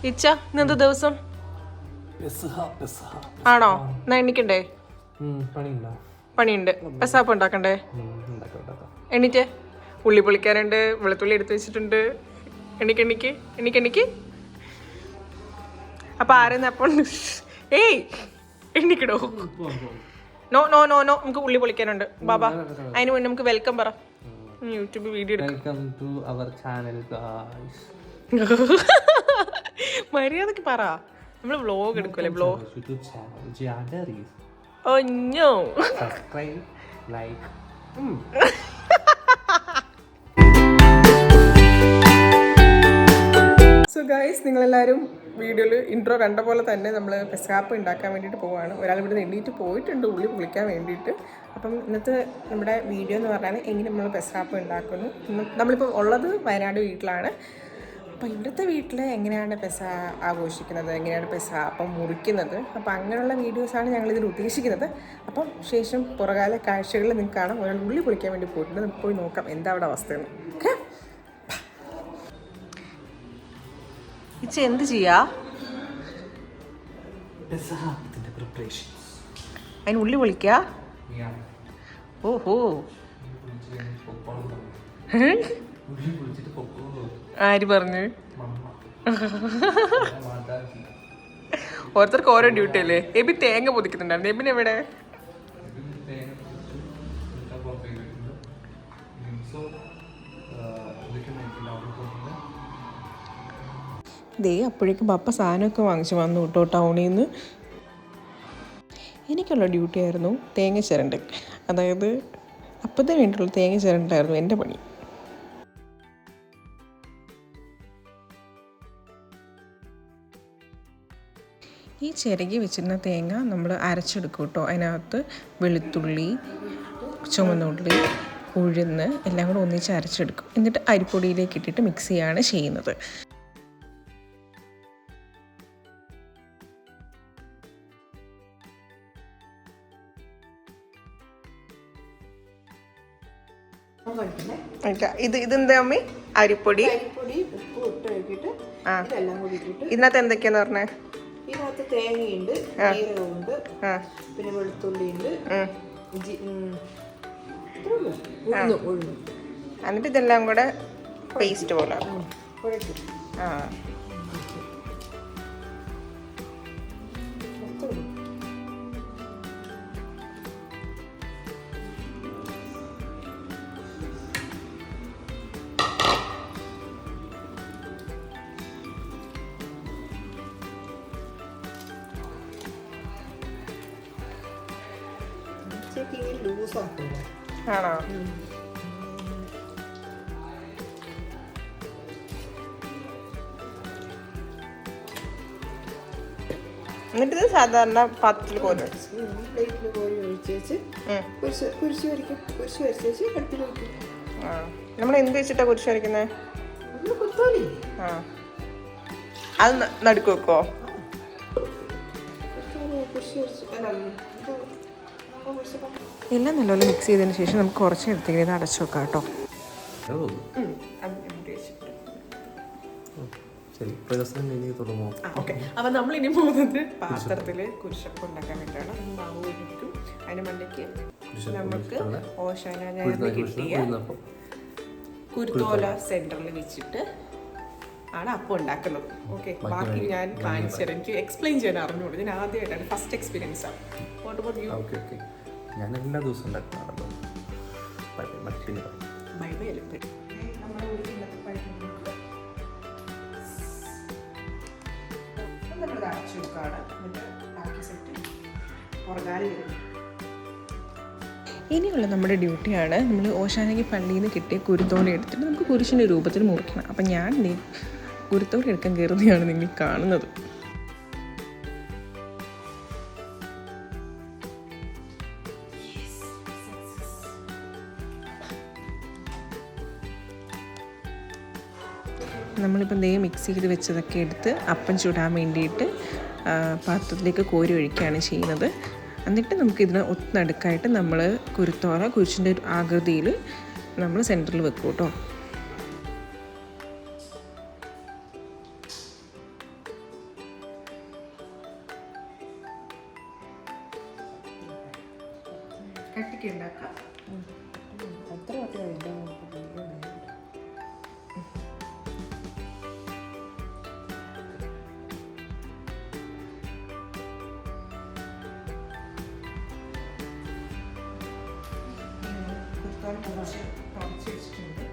ഇച്ച ഇന്നത്തെ ദിവസം ആണോ? എന്നാ എണ്ണിക്കണ്ടേ? പണിയുണ്ട്. പെസാപ്പ് ഉണ്ടാക്കണ്ടേ? എണ്ണിറ്റ്. ഉള്ളി പൊളിക്കാറുണ്ട്, വെളുത്തുള്ളി എടുത്ത് വെച്ചിട്ടുണ്ട്. എണ്ണിക്ക്. അപ്പൊ ആരെന്ന് അപ്പം ഏയ് എണ്ണിക്കടോ? നോ നോ നോ നോ, നമുക്ക് ഉള്ളി പൊളിക്കാനുണ്ട് ബാബാ. അതിന് മുന്നേ നമുക്ക് വെൽക്കം പറ. യൂട്യൂബ് വീഡിയോ മര്യാദക്ക് പറ. നമ്മള് വ്ലോഗ് എടുക്കുമല്ലേ? വ്ലോഗ്. ഒഞ്ഞോ സോ ഗൈസ്, നിങ്ങളെല്ലാവരും വീഡിയോയിൽ ഇൻട്രോ കണ്ട പോലെ തന്നെ നമ്മൾ പെസാപ്പ് ഉണ്ടാക്കാൻ വേണ്ടിയിട്ട് പോവുകയാണ്. ഒരാൾ ഇവിടെ എണ്ണീറ്റ് പോയിട്ടുണ്ട് ഉള്ളി പൊളിക്കാൻ വേണ്ടിയിട്ട്. അപ്പം ഇന്നത്തെ നമ്മുടെ വീഡിയോ എന്ന് പറഞ്ഞാൽ എങ്ങനെ നമ്മൾ പെസാപ്പ് ഉണ്ടാക്കുന്നു. നമ്മളിപ്പോൾ ഉള്ളത് വയനാട് വീട്ടിലാണ്. അപ്പോൾ ഇവിടുത്തെ വീട്ടിൽ എങ്ങനെയാണ് ആഘോഷിക്കുന്നത്, എങ്ങനെയാണ് അപ്പം മുറിക്കുന്നത്, അപ്പോൾ അങ്ങനെയുള്ള വീഡിയോസാണ് ഞങ്ങളിതിൽ ഉദ്ദേശിക്കുന്നത്. അപ്പം ശേഷം പുറകാല കാഴ്ചകളിൽ നിങ്ങൾക്ക് കാണാം. ഒരാൾ ഉള്ളി പൊളിക്കാൻ വേണ്ടി പോയിട്ടുണ്ട്. നമുക്ക് പോയി നോക്കാം എന്താ അവിടെ അവസ്ഥയെന്ന്. ഓക്കെ, ഇച്ച എന്ത് ചെയ്യാ? അതിന് ഉള്ളി പൊളിക്കാ? ഓഹോ, ആര് പറഞ്ഞു? ഓരോരുത്തർക്ക് ഓരോ ഡ്യൂട്ടി അല്ലേ? എബി തേങ്ങ പൊതിക്കുന്നുണ്ടായിരുന്നു. എബിന് എവിടെ? ദേ അപ്പോഴേക്കും പപ്പ സാധനമൊക്കെ വാങ്ങിച്ച് വന്നു കേട്ടോ ടൗണിൽ നിന്ന്. എനിക്കുള്ള ഡ്യൂട്ടി ആയിരുന്നു തേങ്ങ ചിരണ്ട്. അതായത് അപ്പത്തിന് വേണ്ടിയിട്ടുള്ള തേങ്ങ ചിരണ്ടായിരുന്നു എൻ്റെ പണി. ഈ ചിരകി വെച്ചിരുന്ന തേങ്ങ നമ്മൾ അരച്ചെടുക്കും കേട്ടോ. അതിനകത്ത് വെളുത്തുള്ളി, ചുവന്നുള്ളി, ഉഴുന്ന് എല്ലാം കൂടെ ഒന്നിച്ച് അരച്ചെടുക്കും. എന്നിട്ട് അരിപ്പൊടിയിലേക്ക് ഇട്ടിട്ട് മിക്സ് ചെയ്യാണ് ചെയ്യുന്നത്. ഇതെന്താ അമ്മി? അരിപ്പൊടി, ഇതിനകത്ത് എന്തൊക്കെയാന്ന് പറഞ്ഞേ? ഇതിനകത്ത് തേങ്ങയുണ്ട്, ജീരകമുണ്ട്, പിന്നെ വെളുത്തുള്ളിയുണ്ട്, എന്നിട്ട് ഇതെല്ലാം കൂടെ പേസ്റ്റ് പോലെ. ആണോ? എന്നിട്ട് സാധാരണ പാത്രത്തിൽ കോരി നമ്മൾ എന്ത് വെച്ചിട്ടാ കുരിശ് വരയ്ക്കുന്നത്? അത് നടുക്ക് വെക്കോ? എല്ലാം നല്ലപോലെ മിക്സ് ചെയ്തതിന് ശേഷം നമുക്ക് കുറച്ച് എടുത്തേക്ക് ഇത് അടച്ചു വെക്കാം കേട്ടോ. അപ്പം നമ്മളിനി പോകുന്നത് പാത്രത്തിൽ കുരിശപ്പം ഉണ്ടാക്കാൻ വേണ്ടിയിട്ടാണ്. മാവ് ഒഴിക്കും. അതിന് മണ്ടയ്ക്ക് നമുക്ക് ഓശാന ഞാനിന്ന് കിട്ടിയ കുരുത്തോല സെൻറ്ററിൽ വെച്ചിട്ട് ആണ് അപ്പം ഉണ്ടാക്കുന്നത്. ഓക്കെ, ബാക്കി ഞാൻ കാണിച്ചു തരാം. എനിക്ക് എക്സ്പ്ലെയിൻ ചെയ്യാൻ അറിഞ്ഞോളൂ. ഞാൻ ആദ്യമായിട്ടാണ്, ഫസ്റ്റ് എക്സ്പീരിയൻസ് ആണ്. ഞാൻ എല്ലാ ദിവസവും ഉണ്ടാക്കുന്നതാണല്ലോ. ഇനിയുള്ള നമ്മുടെ ഡ്യൂട്ടിയാണ് നമ്മൾ ഓശാനയ്ക്ക് പള്ളിയിൽ നിന്ന് കിട്ടിയ കുരുത്തോല എടുത്തിട്ട് നമുക്ക് കുരിശിൻ്റെ രൂപത്തിൽ മുറിക്കണം. അപ്പം ഞാൻ കുരുത്തോല എടുക്കാൻ കയറുന്നതാണ് നിങ്ങൾ കാണുന്നത്. നമ്മളിപ്പം ദേ മിക്സ് ചെയ്ത് വെച്ചതൊക്കെ എടുത്ത് അപ്പം ചുടാൻ വേണ്ടിയിട്ട് പാത്രത്തിലേക്ക് കോരി ഒഴിക്കുകയാണ് ചെയ്യുന്നത്. എന്നിട്ട് നമുക്കിതിന് ഒത്തുനടുക്കായിട്ട് നമ്മൾ കുരുത്തോല കുരിശിൻ്റെ ആകൃതിയിൽ നമ്മൾ സെൻറ്ററിൽ വെക്കും കേട്ടോ. കട്ടിക്ക് ഉണ്ടാക്കാം. അത്ര പറ്റില്ല. കുറച്ച് കുറച്ച് വെച്ചിട്ടുണ്ട്.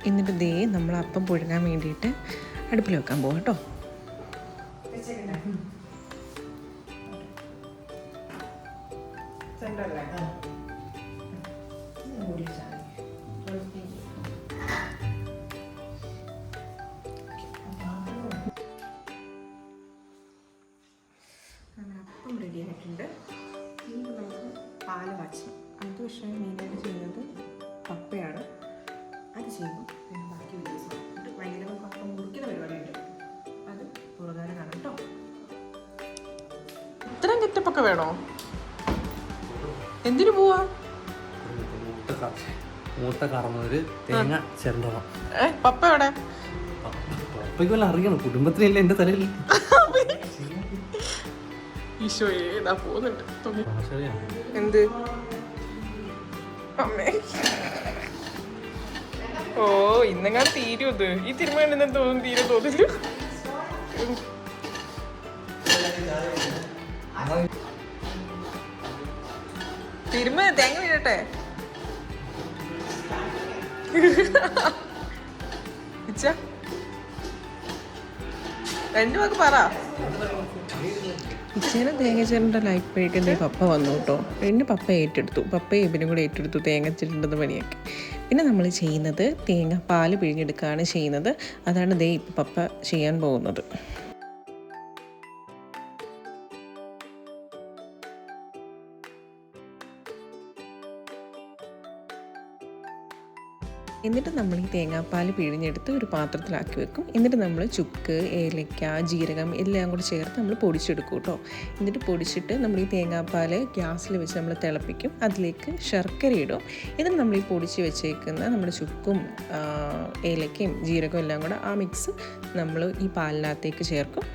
എന്നിട്ട് ദേ നമ്മൾ അപ്പം പുഴുങ്ങാൻ വേണ്ടിയിട്ട് അടുപ്പിൽ വെക്കാൻ പോകും കേട്ടോ. അപ്പം റെഡി ആയിട്ടുണ്ട്. ഇനി നമുക്ക് പാല് കാച്ചണം. അത് പക്ഷേ മെയിനായിട്ട് ചെയ്യുന്നത് പപ്പയാണ്. അത് ചെയ്യുമ്പോൾ പിന്നെ ബാക്കി വീഡിയോസ് ഭയങ്കര പപ്പ മുറിക്കുന്ന പരിപാടിയുണ്ട്. അത് പുറകാരം കാണാം കേട്ടോ. ഇത്രയും ഗെറ്റപ്പൊക്കെ വേണോ? എന്തിനു പോവാ? മൂത്ത കറന്നൊരു തേങ്ങ ചിരണ്ടണം. പപ്പ എവിടെ? പപ്പയ്ക്ക് വല്ല അറിയണം, കുടുംബത്തിനല്ല എന്റെ തലയിൽ. ഈശോയെ ഇതാ പോകുന്നുണ്ട്. എന്ത് അമ്മേ? ഓ ഇന്നെങ്ങാണ്ട് തീരും ഇത്. ഈ തിരുമണ തോന്നുന്നു തീരെ തോന്നില്ല. തിരുമ തേങ്ങ വീഴട്ടെ. രണ്ടു വാക്ക് പറ. ഇച്ചേനെ തേങ്ങ ചിരണ്ട ലൈഫായിട്ട് പപ്പ വന്നു കേട്ടോ. പിന്നെ പപ്പ ഏറ്റെടുത്തു. പപ്പയും ഇവനും കൂടെ ഏറ്റെടുത്തു തേങ്ങ ചിരണ്ടുന്ന പണിയൊക്കെ. പിന്നെ നമ്മൾ ചെയ്യുന്നത് തേങ്ങ പാല് പിഴിഞ്ഞെടുക്കുകയാണ് ചെയ്യുന്നത്. അതാണ് ദേ ഇപ്പം പപ്പ ചെയ്യാൻ പോകുന്നത്. എന്നിട്ട് നമ്മൾ ഈ തേങ്ങാപ്പാൽ പിഴിഞ്ഞെടുത്ത് ഒരു പാത്രത്തിലാക്കി വെക്കും. എന്നിട്ട് നമ്മൾ ചുക്ക്, ഏലക്ക, ജീരകം എല്ലാം കൂടി ചേർത്ത് നമ്മൾ പൊടിച്ചെടുക്കും കേട്ടോ. എന്നിട്ട് പൊടിച്ചിട്ട് നമ്മൾ ഈ തേങ്ങാപ്പാൽ ഗ്യാസിൽ വെച്ച് നമ്മൾ തിളപ്പിക്കും. അതിലേക്ക് ശർക്കര ഇടും. എന്നിട്ട് നമ്മൾ ഈ പൊടിച്ച് വെച്ചേക്കുന്ന നമ്മുടെ ചുക്കും ഏലക്കയും ജീരകവും എല്ലാം കൂടെ ആ മിക്സ് നമ്മൾ ഈ പാലിനകത്തേക്ക് ചേർക്കും.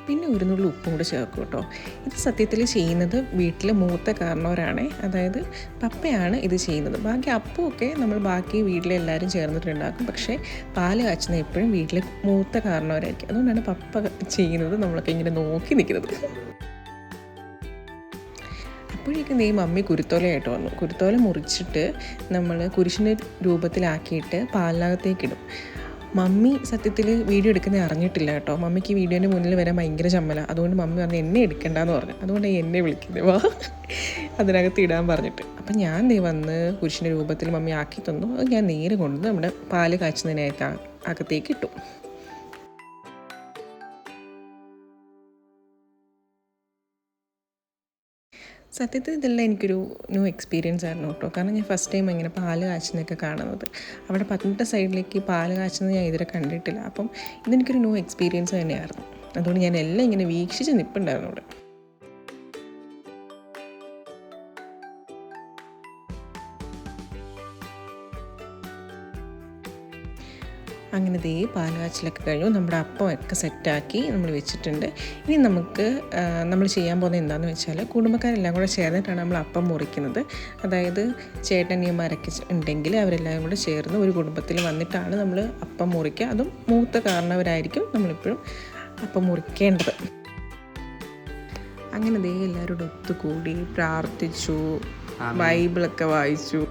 പിന്നെ ഒരു നുള്ളി ഉപ്പും കൂടെ ചേർക്കും കേട്ടോ. ഇത് സത്യത്തിൽ ചെയ്യുന്നത് വീട്ടിൽ മൂത്ത കാരണവരാണ്. അതായത് പപ്പയാണ് ഇത് ചെയ്യുന്നത്. ബാക്കി അപ്പമൊക്കെ നമ്മൾ ബാക്കി വീട്ടിലെല്ലാവരും ചേർന്നിട്ടുണ്ടാക്കും. പക്ഷേ പാല് കാച്ചുന്ന എപ്പോഴും വീട്ടിൽ മൂത്ത കാരണവരായിരിക്കും. അതുകൊണ്ടാണ് പപ്പ ചെയ്യുന്നത് നമ്മളൊക്കെ ഇങ്ങനെ നോക്കി നിൽക്കുന്നത്. അപ്പോഴേക്കും നീ മമ്മി കുരുത്തോലയായിട്ട് വന്നു. കുരുത്തോല മുറിച്ചിട്ട് നമ്മൾ കുരിശിൻ്റെ രൂപത്തിലാക്കിയിട്ട് പാലിനകത്തേക്കിടും. മമ്മി സത്യത്തിൽ വീഡിയോ എടുക്കുന്നത് അറിഞ്ഞിട്ടില്ല കേട്ടോ. മമ്മിക്ക് വീഡിയോൻ്റെ മുന്നിൽ വരാൻ ഭയങ്കര ചമ്മലാണ്. അതുകൊണ്ട് മമ്മി പറഞ്ഞ് എന്നെ എടുക്കണ്ടെന്ന് പറഞ്ഞു. അതുകൊണ്ട് എന്നെ വിളിക്കുന്നത് വാ അതിനകത്ത് ഇടാൻ പറഞ്ഞിട്ട്. അപ്പം ഞാൻ ദേ വന്ന് കുരിശിൻ്റെ രൂപത്തിൽ മമ്മി ആക്കി തന്നു. അത് ഞാൻ നേരെ കൊണ്ട് നമ്മുടെ പാല് കാച്ചുന്നതിനകത്ത് അകത്തേക്ക് ഇട്ടു. സത്യത്തിൽ ഇതെല്ലാം എനിക്കൊരു ന്യൂ എക്സ്പീരിയൻസ് ആയിരുന്നു കേട്ടോ. കാരണം ഞാൻ ഫസ്റ്റ് ടൈം ഇങ്ങനെ പാല് കാച്ചുന്നതൊക്കെ കാണുന്നത്. അവിടെ 18 സൈഡിലേക്ക് പാല് കാച്ചുന്നത് ഞാൻ ഇതുവരെ കണ്ടിട്ടില്ല. അപ്പം ഇതെനിക്കൊരു ന്യൂ എക്സ്പീരിയൻസ് തന്നെയായിരുന്നു. അതുകൊണ്ട് ഞാൻ എല്ലാം ഇങ്ങനെ വീക്ഷിച്ച് നിൽപ്പുണ്ടായിരുന്നു അവിടെ. അങ്ങനെ ദേ പാലുകാച്ചിലൊക്കെ കഴിഞ്ഞു. നമ്മുടെ അപ്പമൊക്കെ സെറ്റാക്കി നമ്മൾ വെച്ചിട്ടുണ്ട്. ഇനി നമുക്ക് നമ്മൾ ചെയ്യാൻ പോകുന്നത് എന്താണെന്ന് വെച്ചാൽ കുടുംബക്കാരെല്ലാം കൂടെ ചേർന്നിട്ടാണ് നമ്മൾ അപ്പം മുറിക്കുന്നത്. അതായത് ചേട്ടനിയന്മാരൊക്കെ ഉണ്ടെങ്കിൽ അവരെല്ലാം കൂടെ ചേർന്ന് ഒരു കുടുംബത്തിൽ വന്നിട്ടാണ് നമ്മൾ അപ്പം മുറിക്കുക. അതും മൂത്ത കാരണവരായിരിക്കും നമ്മളിപ്പോഴും അപ്പം മുറിക്കേണ്ടത്. അങ്ങനെ ദേ എല്ലാവരോടും ഒത്തുകൂടി പ്രാർത്ഥിച്ചു, ബൈബിളൊക്കെ വായിച്ചു.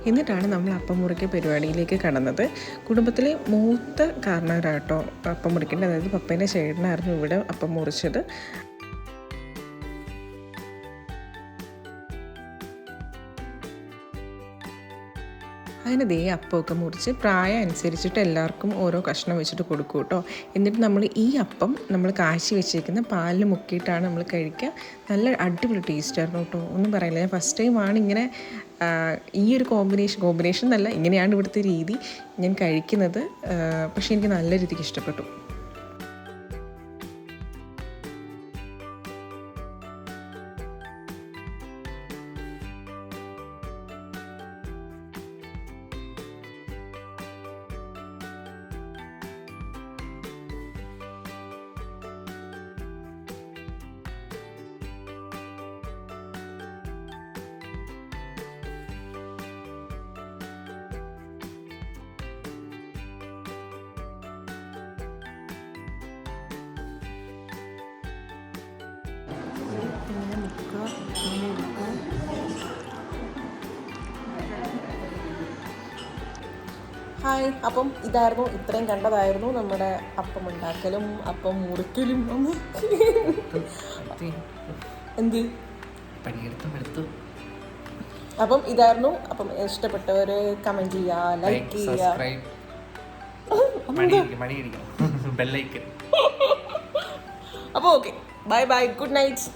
എന്നിട്ടാണ് നമ്മൾ അപ്പം മുറിക്ക പരിപാടിയിലേക്ക് കടന്നത്. കുടുംബത്തിലെ മൂത്ത കാരണവരാട്ടോ അപ്പം മുറിക്കേണ്ടത്. അതായത് പപ്പേൻ്റെ ചേട്ടനായിരുന്നു ഇവിടെ അപ്പം മുറിച്ചത്. അങ്ങനെ ദേ അപ്പമൊക്കെ മുറിച്ച് പ്രായം അനുസരിച്ചിട്ട് എല്ലാവർക്കും ഓരോ കഷ്ണം വെച്ചിട്ട് കൊടുക്കും കേട്ടോ. എന്നിട്ട് നമ്മൾ ഈ അപ്പം നമ്മൾ കാച്ചി വെച്ചേക്കുന്ന പാലിൽ മുക്കിയിട്ടാണ് നമ്മൾ കഴിക്കുക. നല്ല അടിപൊളി ടേസ്റ്റായിരുന്നു കേട്ടോ, ഒന്നും പറയില്ല. ഞാൻ ഫസ്റ്റ് ടൈമാണ് ഇങ്ങനെ ഈ ഒരു കോമ്പിനേഷൻ എന്നല്ല, ഇങ്ങനെയാണ് ഇവിടുത്തെ രീതി ഞാൻ കഴിക്കുന്നത്. പക്ഷേ എനിക്ക് നല്ല രീതിക്ക് ഇഷ്ടപ്പെട്ടു. ഹായ്, അപ്പം ഇതായിരുന്നു, ഇത്രയും കണ്ടതായിരുന്നു നമ്മുടെ അപ്പം ഉണ്ടാക്കലും അപ്പം മുറിക്കലും. എന്ത് അപ്പം ഇതായിരുന്നു. അപ്പം ഇഷ്ടപ്പെട്ടവർ കമൻറ്റ് ചെയ്യുക, ലൈക്ക് ചെയ്യുക. അപ്പോൾ okay, bye bye, good night.